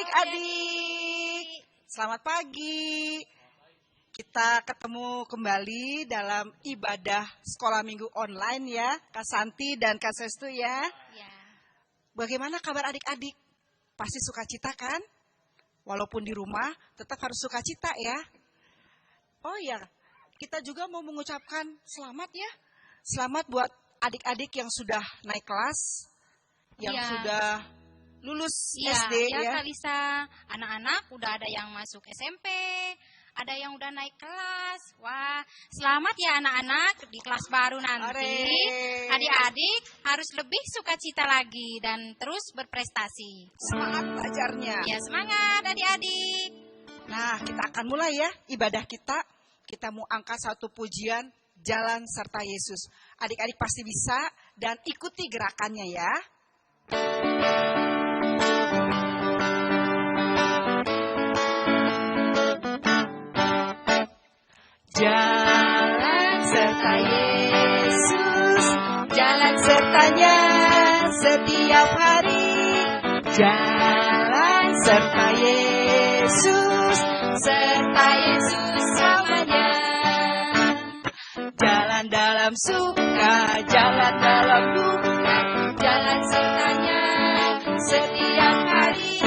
adik-adik, selamat pagi. Kita ketemu kembali dalam ibadah sekolah minggu online ya, Kak Santi dan Kak Sestu ya. Bagaimana kabar adik-adik? Pasti sukacita kan? Walaupun di rumah tetap harus sukacita ya. Oh ya, kita juga mau mengucapkan selamat ya. Selamat buat adik-adik yang sudah naik kelas, yang sudah lulus SD ya. Kalisa, anak-anak udah ada yang masuk SMP, ada yang udah naik kelas. Wah, selamat ya anak-anak di kelas baru nanti. Adik-adik harus lebih sukacita lagi dan terus berprestasi. Semangat belajarnya. Ya, semangat adik-adik. Nah, kita akan mulai ya ibadah kita. Kita mau angkat satu pujian, Jalan Serta Yesus. Adik-adik pasti bisa dan ikuti gerakannya ya. Jalan serta Yesus, jalan sertanya setiap hari. Jalan serta Yesus, serta Yesus selamanya. Jalan dalam suka, jalan dalam duka, jalan sertanya setiap hari.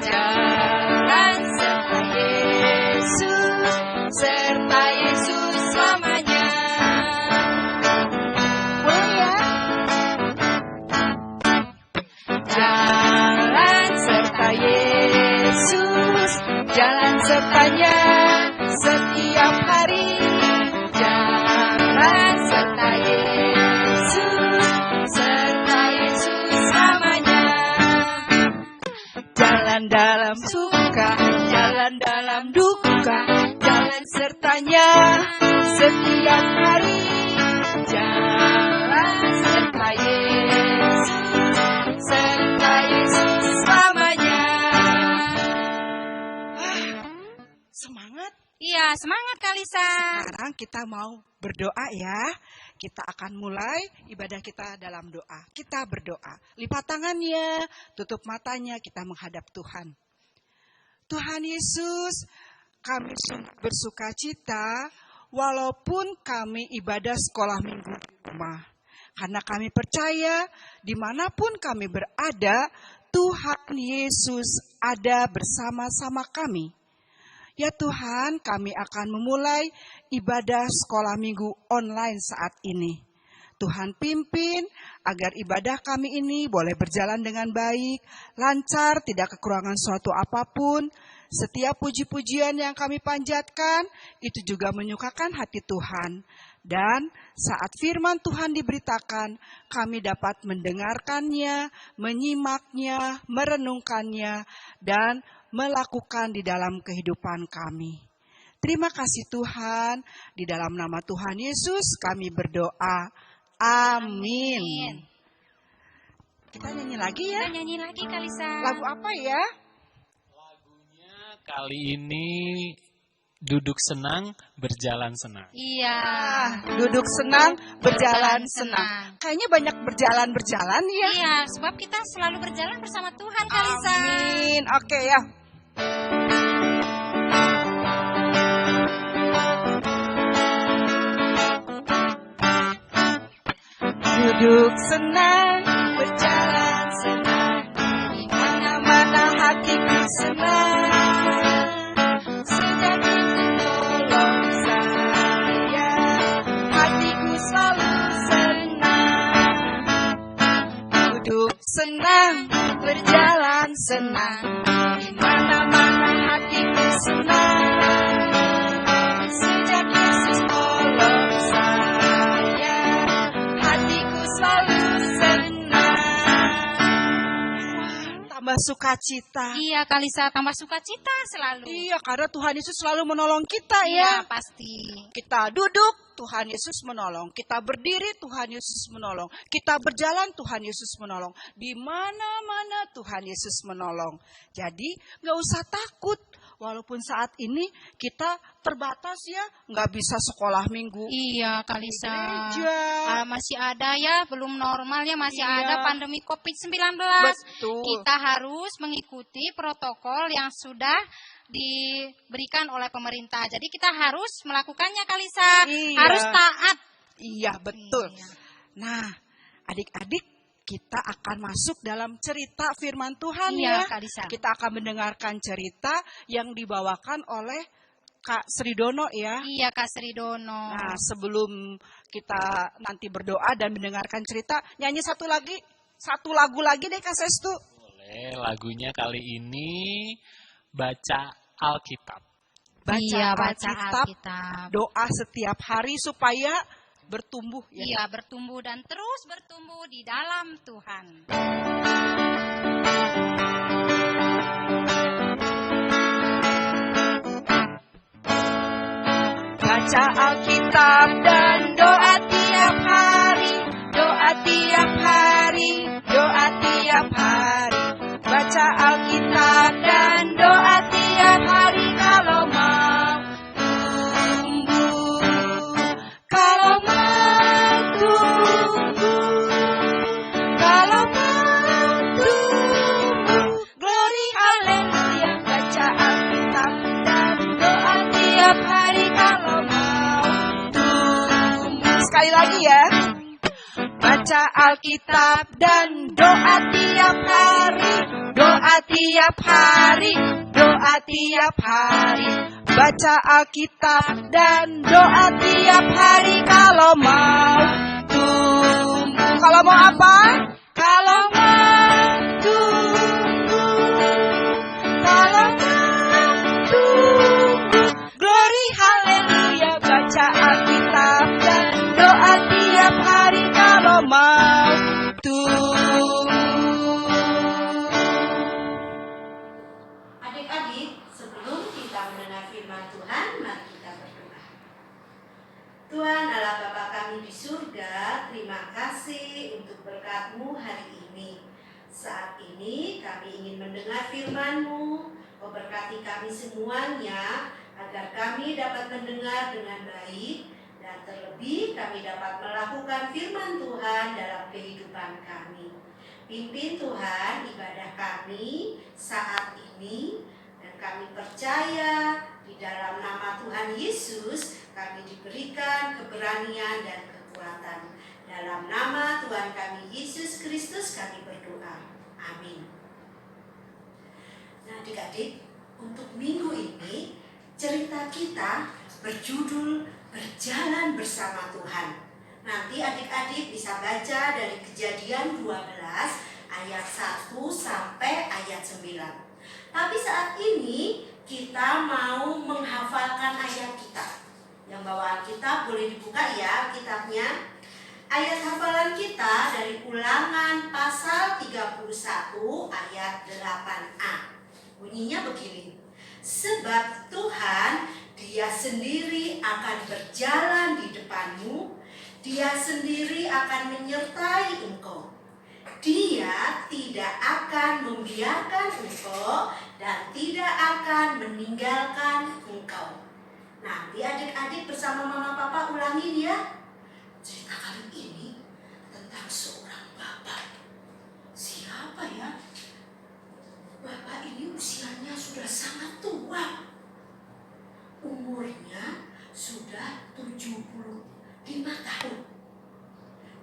Jalan serta Yesus, serta Yesus selamanya. Boleh ya? Jalan serta Yesus, jalan sertanya setiap hari. Jalan serta Yesus, serta Yesus selamanya. Jalan dalam suka, jalan dalam duka, jalan sertanya setiap hari. Jalan serta Yesus, serta Yesus selamanya. Semangat. Iya, semangat Kalisa. Sekarang kita mau berdoa ya. Kita akan mulai ibadah kita dalam doa. Kita berdoa. Lipat tangannya, tutup matanya, kita menghadap Tuhan. Tuhan Yesus, kami bersuka cita walaupun kami ibadah sekolah minggu di rumah. Karena kami percaya dimanapun kami berada, Tuhan Yesus ada bersama-sama kami. Ya Tuhan, kami akan memulai ibadah sekolah minggu online saat ini. Tuhan pimpin agar ibadah kami ini boleh berjalan dengan baik, lancar, tidak kekurangan suatu apapun. Setiap puji-pujian yang kami panjatkan, itu juga menyukakan hati Tuhan. Dan saat firman Tuhan diberitakan, kami dapat mendengarkannya, menyimaknya, merenungkannya, dan melakukan di dalam kehidupan kami. Terima kasih Tuhan, di dalam nama Tuhan Yesus kami berdoa. Amin. Kita nyanyi lagi ya. Kita nyanyi lagi Kalisa. Lagu apa ya? Lagunya kali ini Duduk Senang, Berjalan Senang. Iya. Duduk senang, berjalan senang. Kayaknya banyak berjalan-berjalan ya. Iya, sebab kita selalu berjalan bersama Tuhan Kalisa. Amin. Oke ya. Duduk senang, berjalan senang, di mana-mana hatiku senang. Sejak itu tolong saya, hatiku selalu senang. Duduk senang, berjalan senang, di mana-mana hatiku senang. Sejak Yesus tolong saya, hatiku selalu senang. Tambah sukacita. Iya Kalisa, tambah sukacita selalu. Iya, karena Tuhan Yesus selalu menolong kita Iya, ya. pasti. Kita duduk, Tuhan Yesus menolong. Kita berdiri, Tuhan Yesus menolong. Kita berjalan, Tuhan Yesus menolong. Di mana-mana Tuhan Yesus menolong. Jadi, gak usah takut. Walaupun saat ini kita terbatas ya, nggak bisa sekolah minggu. Iya, Kalisa. Gereja. Masih ada ya, belum normalnya masih Iya. ada pandemi COVID-19. Betul. Kita harus mengikuti protokol yang sudah diberikan oleh pemerintah. Jadi kita harus melakukannya, Kalisa. Iya. Harus taat. Iya, betul. Iya. Nah, adik-adik, kita akan masuk dalam cerita firman Tuhan Iya, ya. Kalisa. Kita akan mendengarkan cerita yang dibawakan oleh Kak Sridono ya. Iya, Kak Sridono. Nah, sebelum kita nanti berdoa dan mendengarkan cerita, nyanyi satu lagu lagi deh Kak Sestu. Boleh, lagunya kali ini baca Alkitab. Iya, baca Alkitab, Alkitab. doa setiap hari supaya bertumbuh ya. Iya, bertumbuh dan terus bertumbuh di dalam Tuhan. Baca Alkitab dan doa tiap hari, doa tiap hari, doa tiap hari. Baca Alkitab dan doa tiap hari kalau mau tumbuh, kalau mau tumbuh, kalau mau tumbuh. Glory haleluya. Baca Alkitab dan doa tiap hari kalau mau tumbuh. Sekali lagi ya. Baca Alkitab dan doa tiap hari, doa tiap hari, doa tiap hari. Baca Alkitab dan doa tiap hari kalau mau tumbuh. Kalau mau apa? Kalau mau tumbuh. Kalau mau tumbuh. Glory haleluya. Baca Alkitab dan doa tiap hari kalau mau tumbuh. Adik-adik, sebelum kita mendengar firman Tuhan, mari kita berdoa. Tuhan Allah Bapa kami di surga, terima kasih untuk berkat-Mu hari ini. Saat ini kami ingin mendengar firman-Mu. Kau berkati kami semuanya, agar kami dapat mendengar dengan baik, dan terlebih kami dapat melakukan firman Tuhan dalam kehidupan kami. Pimpin Tuhan ibadah kami saat ini, dan kami percaya di dalam nama Tuhan Yesus kami diberikan keberanian dan kekuatan. Dalam nama Tuhan kami Yesus Kristus kami berdoa. Amin. Nah adik-adik, untuk minggu ini cerita kita berjudul Berjalan Bersama Tuhan. Nanti adik-adik bisa baca dari Kejadian 12 ayat 1 sampai ayat 9. Tapi saat ini kita mau menghafalkan ayat kita. Yang bawa Alkitab boleh dibuka ya Alkitabnya. Ayat hafalan kita dari Ulangan pasal 31 ayat 8a. Bunyinya begini. Sebab Tuhan, Dia sendiri akan berjalan di depanmu, Dia sendiri akan menyertai engkau. Dia tidak akan membiarkan engkau dan tidak akan meninggalkan engkau. Nanti adik-adik bersama mama papa ulangin ya. Cerita kali ini tentang seorang bapak. Siapa ya? Bapak ini usianya sudah sangat tua. Umurnya sudah 75 tahun.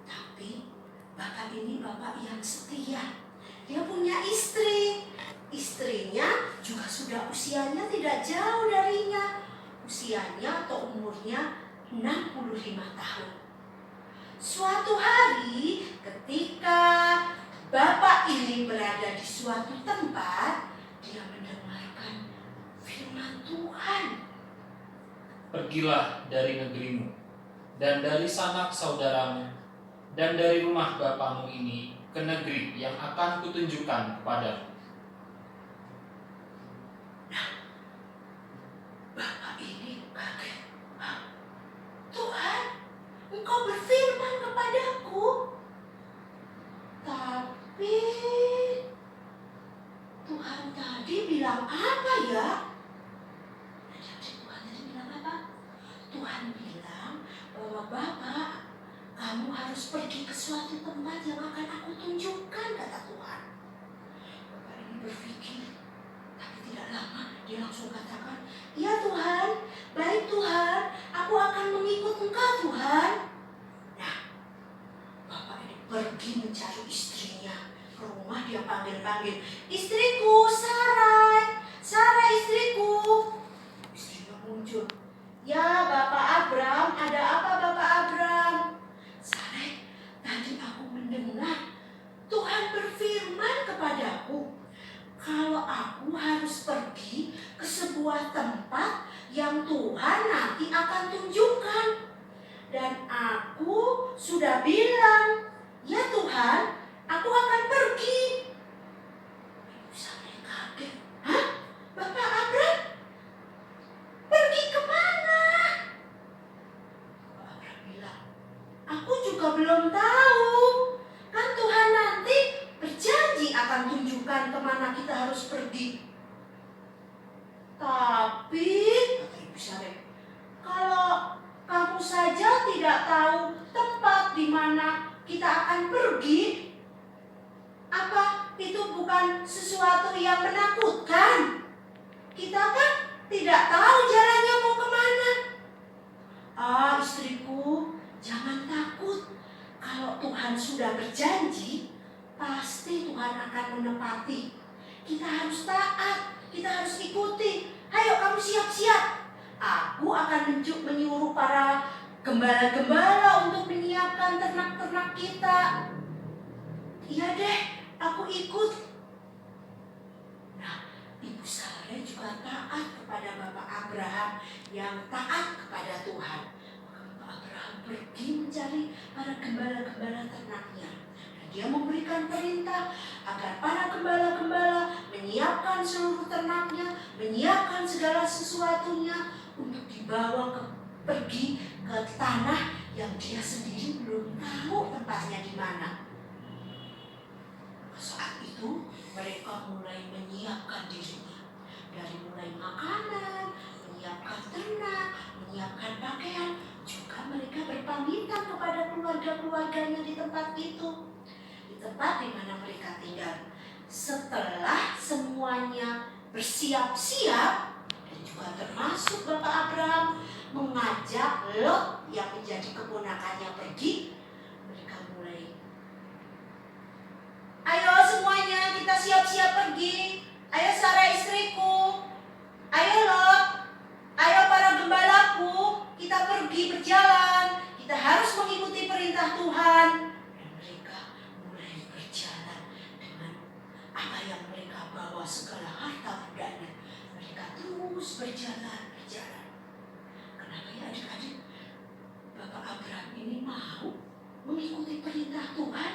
Tapi bapak ini bapak yang setia. Dia punya istri. Istrinya juga sudah usianya tidak jauh darinya. Usianya atau umurnya 65 tahun. Suatu hari ketika bapak ini berada di suatu tempat, dia mendengarkan firman Tuhan. Pergilah dari negerimu, dan dari sanak saudaramu, dan dari rumah bapamu ini ke negeri yang akan kutunjukkan kepadamu. Bapak ini kaget. Tuhan, Engkau berfirman kepadaku. Tapi Tuhan tadi bilang apa ya? suatu tempat yang akan aku tunjukkan, kata Tuhan. Bapak ini berpikir, tapi tidak lama dia langsung katakan, ya Tuhan, baik Tuhan, aku akan mengikut Engkau Tuhan. Nah, Bapak ini pergi mencari istrinya. Ke rumah dia panggil-panggil, istriku Sarai, Sarai istriku. Istrinya muncul, ya Bapak Abram, ada apa Bapak Abram? Sarai, tadi aku mendengar Tuhan berfirman kepadaku, kalau aku harus pergi ke sebuah tempat yang Tuhan nanti akan tunjukkan. Dan aku sudah bilang, ya Tuhan, aku akan pergi. Saya kaget. Hah? Bapak Abram? Pergi kemana? Bapak Abram bilang, aku juga belum tahu. Kan Tuhan nanti berjanji akan tunjukkan kemana kita harus pergi. Tapi, kata Ibu Sareh, kalau kamu saja tidak tahu tempat di mana kita akan pergi, apa itu bukan sesuatu yang menakutkan? Kita kan tidak tahu jalannya mau kemana. Ah, istriku, jangan takut. Kalau Tuhan sudah berjanji, pasti Tuhan akan menepati. Kita harus taat, kita harus ikuti. Ayo kamu siap-siap. Aku akan menyuruh para gembala-gembala untuk menyiapkan ternak-ternak kita. Iya deh, aku ikut. Nah, Ibu Sareh juga taat kepada Bapak Abraham yang taat kepada Tuhan. Bapak Abraham pergi mencari para gembala-gembala ternaknya. Dan dia memberikan perintah agar para gembala-gembala menyiapkan seluruh ternaknya, menyiapkan segala sesuatunya untuk dibawa pergi ke tanah yang dia sendiri belum tahu tempatnya di mana. Saat itu mereka mulai menyiapkan dirinya, dari mulai makanan, menyiapkan ternak, menyiapkan pakaian, juga mereka berpamitan kepada keluarga-keluarganya di tempat itu, di tempat di mana mereka tinggal. Setelah semuanya bersiap-siap, dan juga termasuk Bapak Abraham mengajak Lot yang menjadi keponakannya pergi, mereka mulai, ayo semuanya kita siap-siap pergi. Ayo Sarah istriku, ayo Lot, ayo para gembalaku, kita pergi berjalan. Kita harus mengikuti perintah Tuhan. Dan mereka mulai berjalan dengan apa yang mereka bawa, segala harta bendanya. Mereka terus berjalan. Kenapa ya adik-adik? Bapak Abraham ini mau mengikuti perintah Tuhan,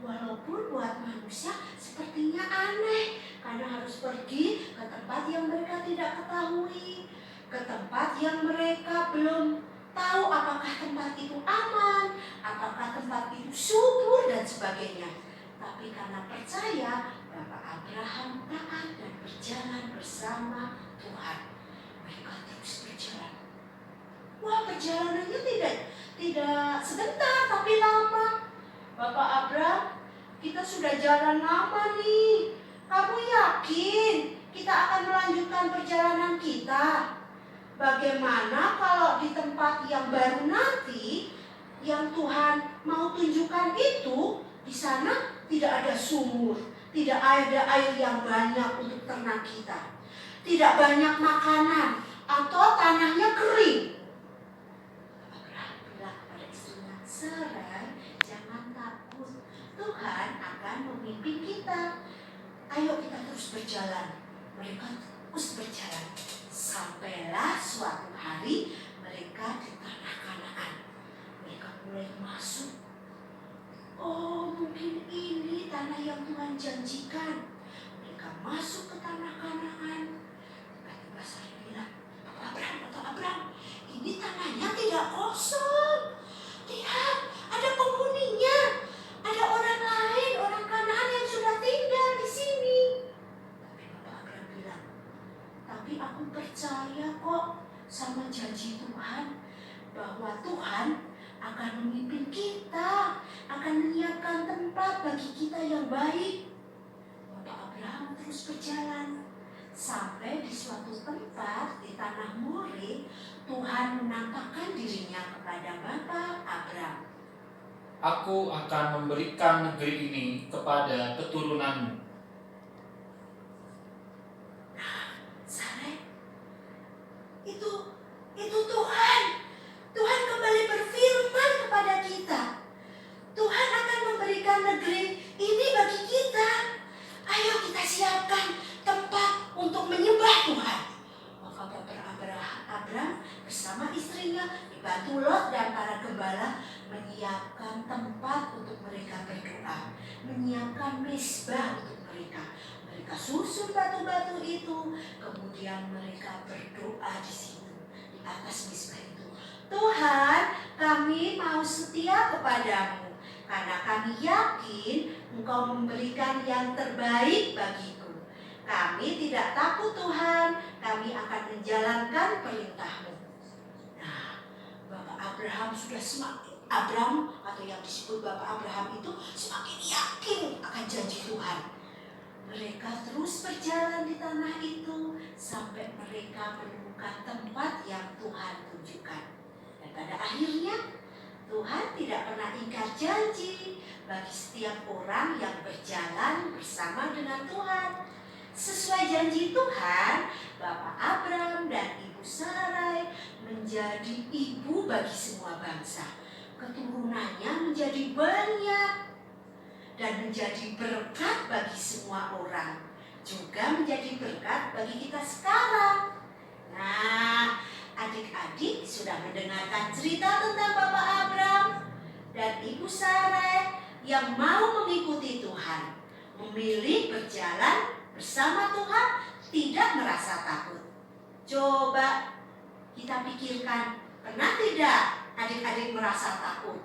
walaupun buat manusia sepertinya aneh, karena harus pergi ke tempat yang mereka tidak ketahui, ke tempat yang mereka belum tahu apakah tempat itu aman, apakah tempat itu subur dan sebagainya. Tapi karena percaya, Bapak Abraham taat dan berjalan bersama Tuhan. Mereka terus berjalan. Wah, perjalanannya tidak sebentar tapi lama. Bapak Abraham, kita sudah jalan lama nih. Kamu yakin kita akan melanjutkan perjalanan kita? Bagaimana kalau di tempat yang baru nanti, yang Tuhan mau tunjukkan itu, di sana tidak ada sumur, tidak ada air yang banyak untuk ternak kita, tidak banyak makanan, atau tanahnya kering. Abraham bilang kepada istrinya, Sarai, jangan takut, Tuhan akan memimpin kita. Ayo kita terus berjalan. Mereka terus berjalan. Sampailah suatu hari mereka di tanah Kanaan. Mereka mulai masuk. Oh, mungkin ini tanah yang Tuhan janjikan. Mereka masuk ke tanah Kanaan. Tiba-tiba saya bilang, Bapak Abraham, ini tanahnya tidak kosong. Lihat, ada penghuninya. Ada orang lain, orang Kanaan yang sudah tinggal di sini. Tapi Bapak Abraham bilang, tapi aku percaya kok sama janji Tuhan, bahwa Tuhan akan memimpin kita, akan menyiapkan tempat bagi kita yang baik. Bapak Abraham terus berjalan sampai di suatu tempat di tanah More. Tuhan menampakkan dirinya kepada Bapak Abraham. Aku akan memberikan negeri ini kepada keturunanmu. Nah, Sarah, itu Tuhan. Tuhan kembali berfirman kepada kita. Tuhan akan memberikan negeri ini bagi kita. Ayo kita siapkan tempat untuk menyembah Tuhan. Maka Bapak Abraham bersama istrinya dibantu Lot dan para gembala menyiapkan tempat untuk mereka berdoa, menyiapkan mezbah untuk mereka. Mereka susun batu-batu itu, kemudian mereka berdoa di situ, di atas mezbah itu. Tuhan, kami mau setia kepadamu, karena kami yakin Engkau memberikan yang terbaik bagiku. Kami tidak takut Tuhan, kami akan menjalankan perintah-Mu. Nah, Bapak Abraham sudah Abraham atau yang disebut Bapak Abraham itu semakin yakin akan janji Tuhan. Mereka terus berjalan di tanah itu sampai mereka menemukan tempat yang Tuhan tunjukkan. Dan pada akhirnya Tuhan tidak pernah ingkar janji bagi setiap orang yang berjalan bersama dengan Tuhan. Sesuai janji Tuhan, Bapak Abraham dan Ibu Sarai menjadi ibu bagi semua bangsa. Keturunannya menjadi banyak dan menjadi berkat bagi semua orang. Juga menjadi berkat bagi kita sekarang. Nah, adik-adik sudah mendengarkan cerita tentang Bapak Abraham dan Ibu Sarai yang mau mengikuti Tuhan, memilih berjalan bersama Tuhan, tidak merasa takut. Coba kita pikirkan, pernah tidak adik-adik merasa takut?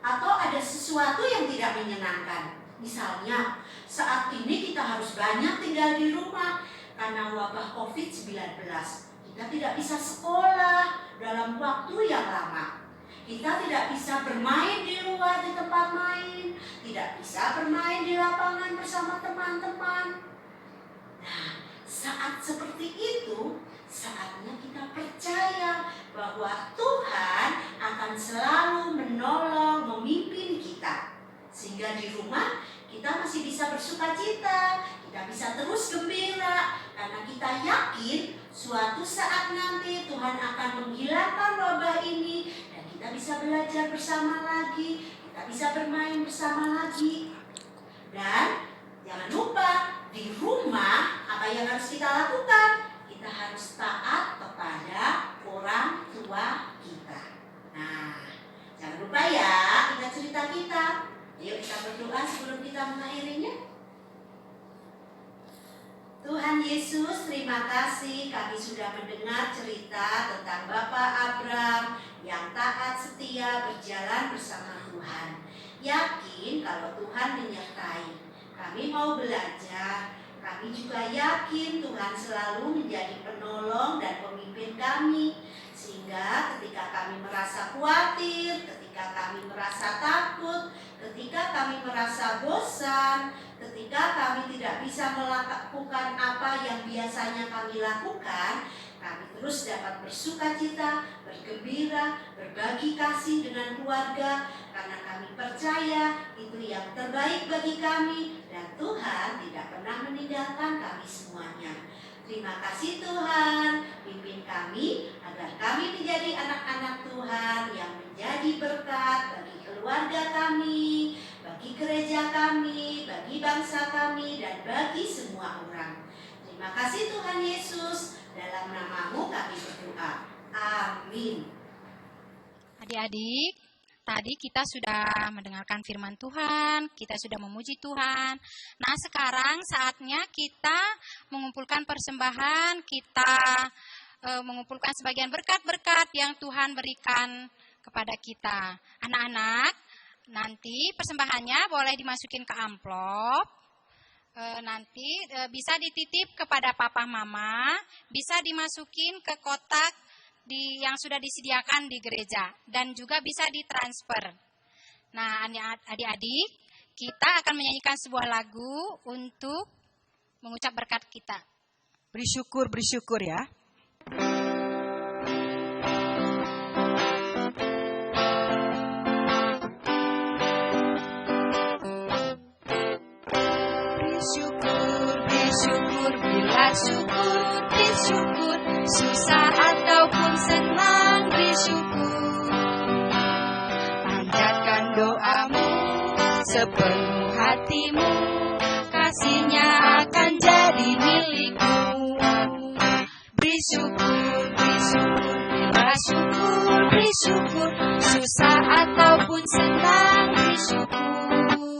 Atau ada sesuatu yang tidak menyenangkan? Misalnya, saat ini kita harus banyak tinggal di rumah karena wabah COVID-19. Kita tidak bisa sekolah dalam waktu yang lama. Kita tidak bisa bermain di luar di tempat main. Tidak bisa bermain di lapangan bersama teman-teman. Nah, saat seperti itu, saatnya kita percaya bahwa Tuhan akan selalu menolong, memimpin kita. Sehingga di rumah kita masih bisa bersukacita, kita bisa terus gembira, karena kita yakin suatu saat nanti Tuhan akan menghilangkan wabah ini dan kita bisa belajar bersama lagi, kita bisa bermain bersama lagi. Dan jangan lupa, di rumah apa yang harus kita lakukan? Kita harus taat kepada orang tua kita. Nah, jangan lupa ya, ingat cerita kita. Ayo kita berdoa sebelum kita mengakhirinya. Tuhan Yesus, terima kasih kami sudah mendengar cerita tentang Bapak Abraham yang taat setia berjalan bersama Tuhan. Yakin kalau Tuhan menyertai. Kami mau belajar. Kami juga yakin Tuhan selalu menjadi penolong dan pemimpin kami. Sehingga ketika kami merasa khawatir, ketika kami merasa takut, ketika kami merasa bosan, ketika kami tidak bisa melakukan apa yang biasanya kami lakukan, kami terus dapat bersukacita, bergembira, berbagi kasih dengan keluarga, karena kami percaya itu yang terbaik bagi kami dan Tuhan tidak pernah meninggalkan kami semuanya. Terima kasih Tuhan, pimpin kami agar kami menjadi anak-anak Tuhan yang menjadi berkat bagi keluarga kami, bagi gereja kami, bagi bangsa kami, dan bagi semua orang. Terima kasih Tuhan Yesus, dalam nama-Mu kami berdoa. Amin. Adik-adik, tadi kita sudah mendengarkan firman Tuhan, kita sudah memuji Tuhan. Nah, sekarang saatnya kita mengumpulkan persembahan, kita mengumpulkan sebagian berkat-berkat yang Tuhan berikan kepada kita. Anak-anak, nanti persembahannya boleh dimasukin ke amplop. Nanti bisa dititip kepada papa mama, bisa dimasukin ke kotak yang sudah disediakan di gereja dan juga bisa ditransfer. Nah, adik-adik, kita akan menyanyikan sebuah lagu untuk mengucap berkat kita. Beri syukur ya. Bersyukur, bila syukur, susah ataupun senang, bersyukur. Panjatkan doamu sepenuh hatimu, kasihnya akan jadi milikmu. Bersyukur, bila syukur, susah ataupun senang, bersyukur.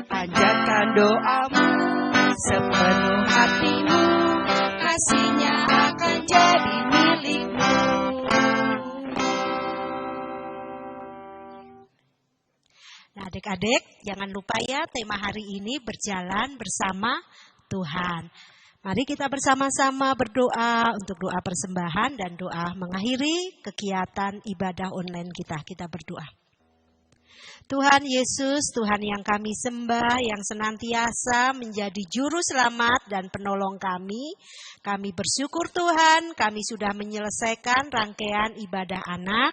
Panjatkan doamu sepenuh hatimu, kasihnya akan jadi milikmu. Nah, adik-adik, jangan lupa ya, tema hari ini berjalan bersama Tuhan. Mari kita bersama-sama berdoa untuk doa persembahan dan doa mengakhiri kegiatan ibadah online kita. Kita berdoa. Tuhan Yesus, Tuhan yang kami sembah, yang senantiasa menjadi juru selamat dan penolong kami. Kami bersyukur Tuhan, kami sudah menyelesaikan rangkaian ibadah anak.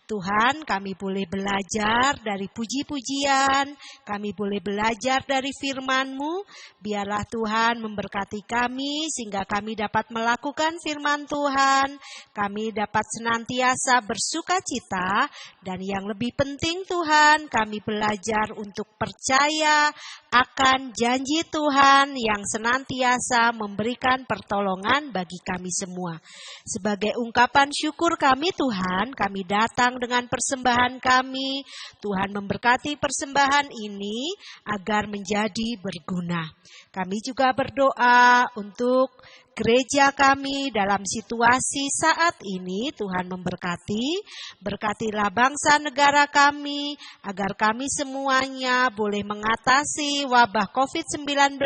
Tuhan, kami boleh belajar dari puji-pujian, kami boleh belajar dari firman-Mu. Biarlah Tuhan memberkati kami sehingga kami dapat melakukan firman Tuhan. Kami dapat senantiasa bersukacita dan yang lebih penting Tuhan, kami belajar untuk percaya akan janji Tuhan yang senantiasa memberikan pertolongan bagi kami semua. Sebagai ungkapan syukur kami Tuhan, kami datang dengan persembahan kami. Tuhan memberkati persembahan ini agar menjadi berguna. Kami juga berdoa untuk gereja kami dalam situasi saat ini. Tuhan memberkati, berkatilah bangsa negara kami, agar kami semuanya boleh mengatasi wabah COVID-19,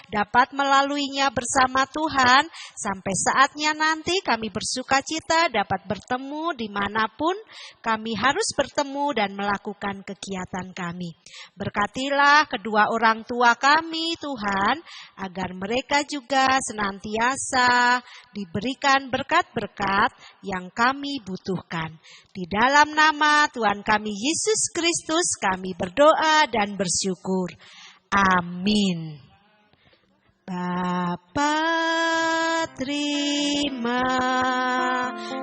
dapat melaluinya bersama Tuhan, sampai saatnya nanti kami bersukacita dapat bertemu dimanapun kami harus bertemu dan melakukan kegiatan kami. Berkatilah kedua orang tua kami Tuhan, agar mereka juga senantiasa diberikan berkat-berkat yang kami butuhkan. Di dalam nama Tuhan kami Yesus Kristus kami berdoa dan bersyukur. Amin. Bapa, terima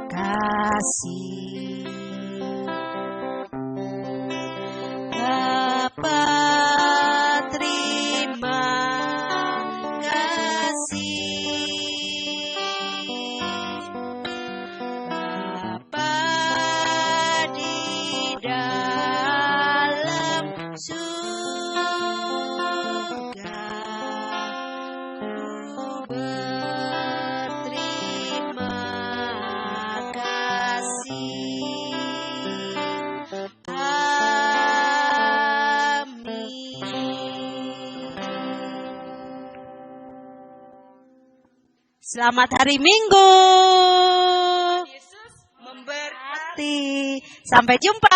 kasih. Bapa, terima kasih. Bapa di dalam surga, ku berterima kasih. Selamat hari Minggu. Yesus memberkati. Sampai jumpa.